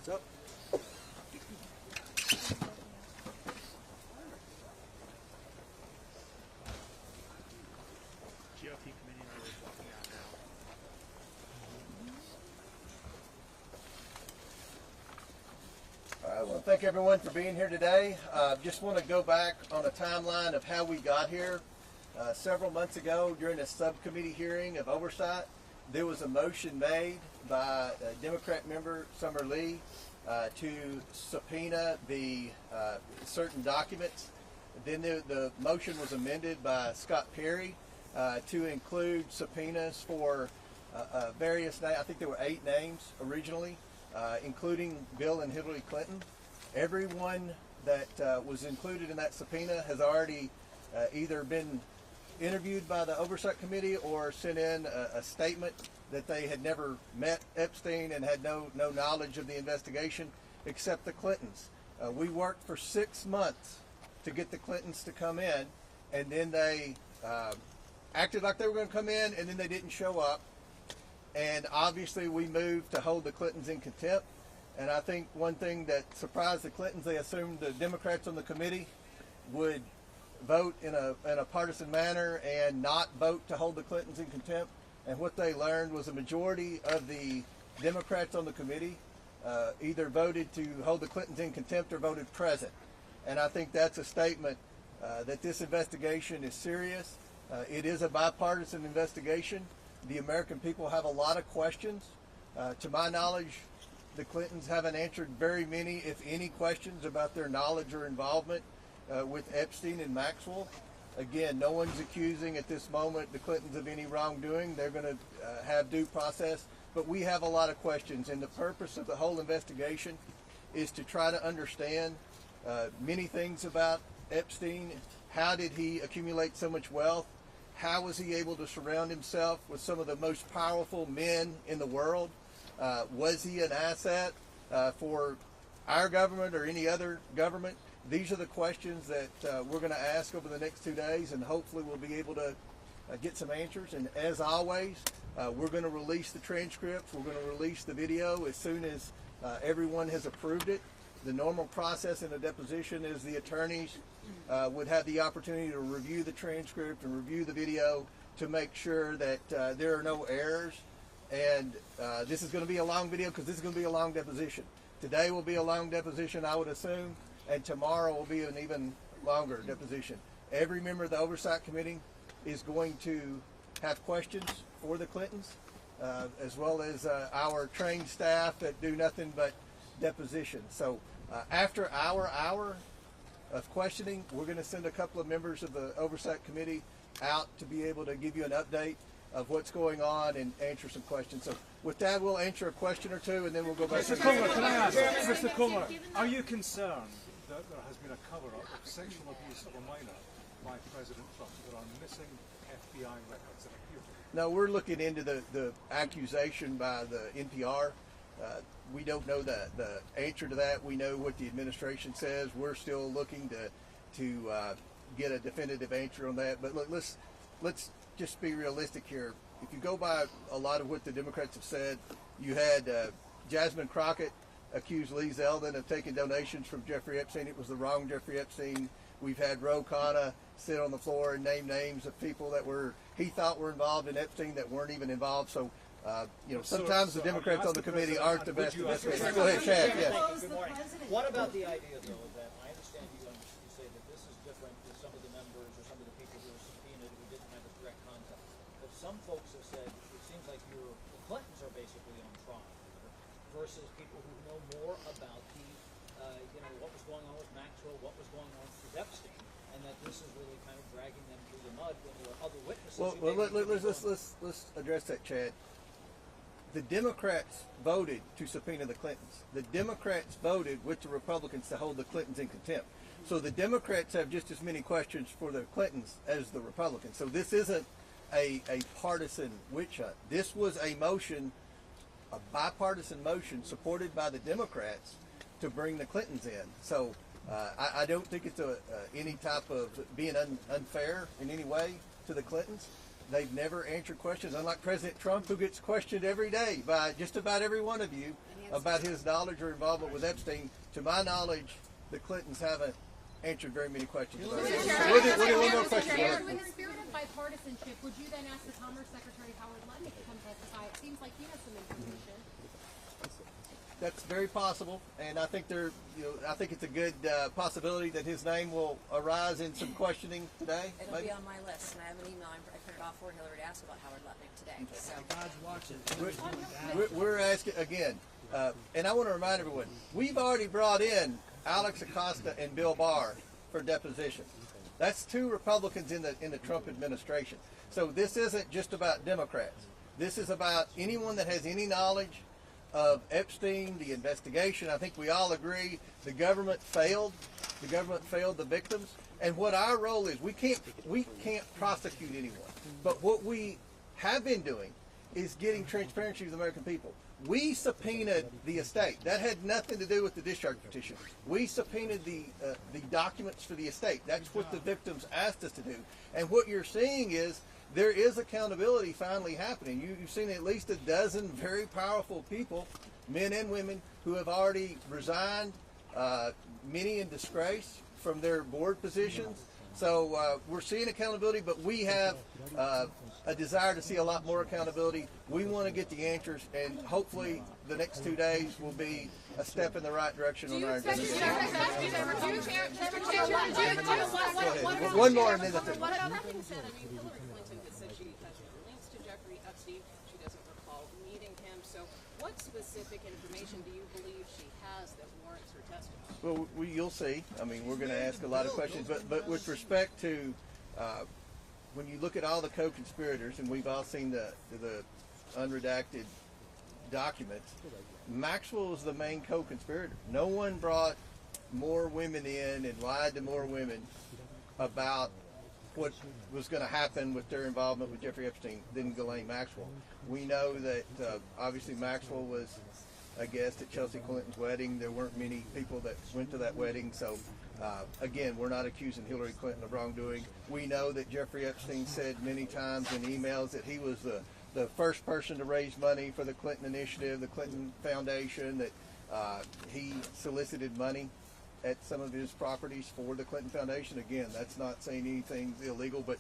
What's up? GOP committee members walking out now. All right, well, thank everyone for being here today. Just want to go back on a timeline of how we got here. Several months ago, during a subcommittee hearing of oversight, there was a motion made by Democrat member Summer Lee to subpoena the certain documents. Then the motion was amended by Scott Perry to include subpoenas for various names. I think there were 8 names originally, including Bill and Hillary Clinton. Everyone that was included in that subpoena has already either been interviewed by the Oversight Committee or sent in a statement that they had never met Epstein and had no knowledge of the investigation except the Clintons. We worked for 6 months to get the Clintons to come in, and then they acted like they were going to come in, and then they didn't show up. And obviously we moved to hold the Clintons in contempt. And I think one thing that surprised the Clintons, they assumed the Democrats on the committee would vote in a partisan manner and not vote to hold the Clintons in contempt. And what they learned was a majority of the Democrats on the committee either voted to hold the Clintons in contempt or voted present. And I think that's a statement that this investigation is serious. It is a bipartisan investigation. The American people have a lot of questions. To my knowledge, the Clintons haven't answered very many, if any, questions about their knowledge or involvement with Epstein and Maxwell. Again, no one's accusing at this moment the Clintons of any wrongdoing. They're going to have due process. But we have a lot of questions, and the purpose of the whole investigation is to try to understand many things about Epstein. How did he accumulate so much wealth? How was he able to surround himself with some of the most powerful men in the world? Was he an asset for our government or any other government? These are the questions that we're going to ask over the next 2 days, and hopefully we'll be able to get some answers. And as always, we're going to release the transcripts. We're going to release the video as soon as everyone has approved it. The normal process in a deposition is the attorneys would have the opportunity to review the transcript and review the video to make sure that there are no errors. And this is going to be a long video because this is going to be a long deposition. Today will be a long deposition, I would assume, and tomorrow will be an even longer deposition. Every member of the Oversight Committee is going to have questions for the Clintons, as well as our trained staff that do nothing but deposition. So after our hour of questioning, we're going to send a couple of members of the Oversight Committee out to be able to give you an update of what's going on and answer some questions. So with that, we'll answer a question or two, and then we'll go back to Mr. Comer, can I ask, Mr. Comer, are you concerned that there has been a cover-up of sexual abuse of a minor by President Trump? There are missing FBI records that appear to be. No, we're looking into the accusation by the NPR. We don't know the answer to that. We know what the administration says. We're still looking to get a definitive answer on that. But look, let's just be realistic here. If you go by a lot of what the Democrats have said, you had Jasmine Crockett accused Lee Zeldin of taking donations from Jeffrey Epstein. It was the wrong Jeffrey Epstein. We've had Ro Khanna sit on the floor and name names of people that he thought were involved in Epstein that weren't even involved. So, sometimes the Democrats on the committee aren't the best investigators. Go ahead, Chad. Yes. Good morning. What about the idea, though, that I understand you say that this is different with some of the members or some of the people who were subpoenaed who didn't have a direct contact? But some folks have said it seems like the Clintons are basically on trial versus people who know more about the, what was going on with Maxwell, what was going on with Epstein, and that this is really kind of dragging them through the mud when there are other witnesses. Let's address that, Chad. The Democrats voted to subpoena the Clintons. The Democrats voted with the Republicans to hold the Clintons in contempt. So the Democrats have just as many questions for the Clintons as the Republicans. So this isn't a partisan witch hunt. This was a motion, a bipartisan motion supported by the Democrats to bring the Clintons in. So I don't think it's any type of being unfair in any way to the Clintons. They've never answered questions, unlike President Trump, who gets questioned every day by just about every one of you about his knowledge or involvement with Epstein. To my knowledge, the Clintons haven't answered very many questions about it. We'll do one more question. In the spirit of bipartisanship, would you then ask the Commerce Secretary Howard Lutnick to come testify? It seems like he has some information. That's very possible, and I think I think it's a good possibility that his name will arise in some questioning today. It'll maybe. be on my list, and I have an email I printed off for Hillary to ask about Howard Lutnick today. So God's watching. We're asking again, and I want to remind everyone: we've already brought in Alex Acosta and Bill Barr for deposition. That's two Republicans in the Trump administration. So this isn't just about Democrats. This is about anyone that has any knowledge of Epstein, the investigation. I think we all agree the government failed. The government failed the victims. And what our role is, we can't prosecute anyone. But what we have been doing is getting transparency to the American people. We subpoenaed the estate. That had nothing to do with the discharge petition. We subpoenaed the documents for the estate. That's what the victims asked us to do. And what you're seeing is there is accountability finally happening. You've seen at least a dozen very powerful people, men and women, who have already resigned, many in disgrace from their board positions. So we're seeing accountability, but we have a desire to see a lot more accountability. We want to get the answers, and hopefully the next 2 days will be a step in the right direction on our investigation. One more and then that's it. Nothing said. I mean, Hillary Clinton has said she has links to Jeffrey Epstein. She doesn't recall meeting him. So, what specific information do you believe she has that warrants her testimony? Well, you'll see. I mean, we're going to ask a lot of questions, but with respect to when you look at all the co-conspirators, and we've all seen the unredacted documents, Maxwell was the main co-conspirator. No one brought more women in and lied to more women about what was going to happen with their involvement with Jeffrey Epstein than Ghislaine Maxwell. We know that obviously Maxwell was a guest at Chelsea Clinton's wedding. There weren't many people that went to that wedding, so again, we're not accusing Hillary Clinton of wrongdoing. We know that Jeffrey Epstein said many times in emails that he was the first person to raise money for the Clinton Initiative, the Clinton Foundation, that he solicited money at some of his properties for the Clinton Foundation. Again, that's not saying anything illegal, but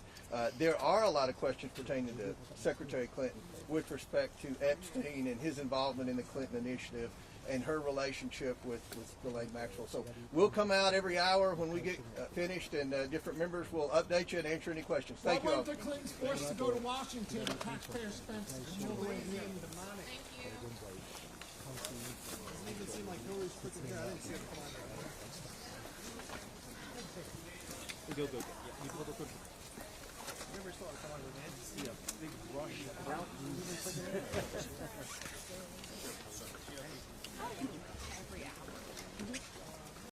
there are a lot of questions pertaining to Secretary Clinton with respect to Epstein and his involvement in the Clinton Initiative and her relationship with Ghislaine Maxwell. So we'll come out every hour when we get finished, and different members will update you and answer any questions. Thank you all. Why weren't the Clintons forced to go to Washington at taxpayer expense? No way to get the money. Thank you. It didn't seem like Hillary's quicker here. I didn't see it come on. Go. Yeah, you go. Never saw it come on, man. See a big rush out. Every hour.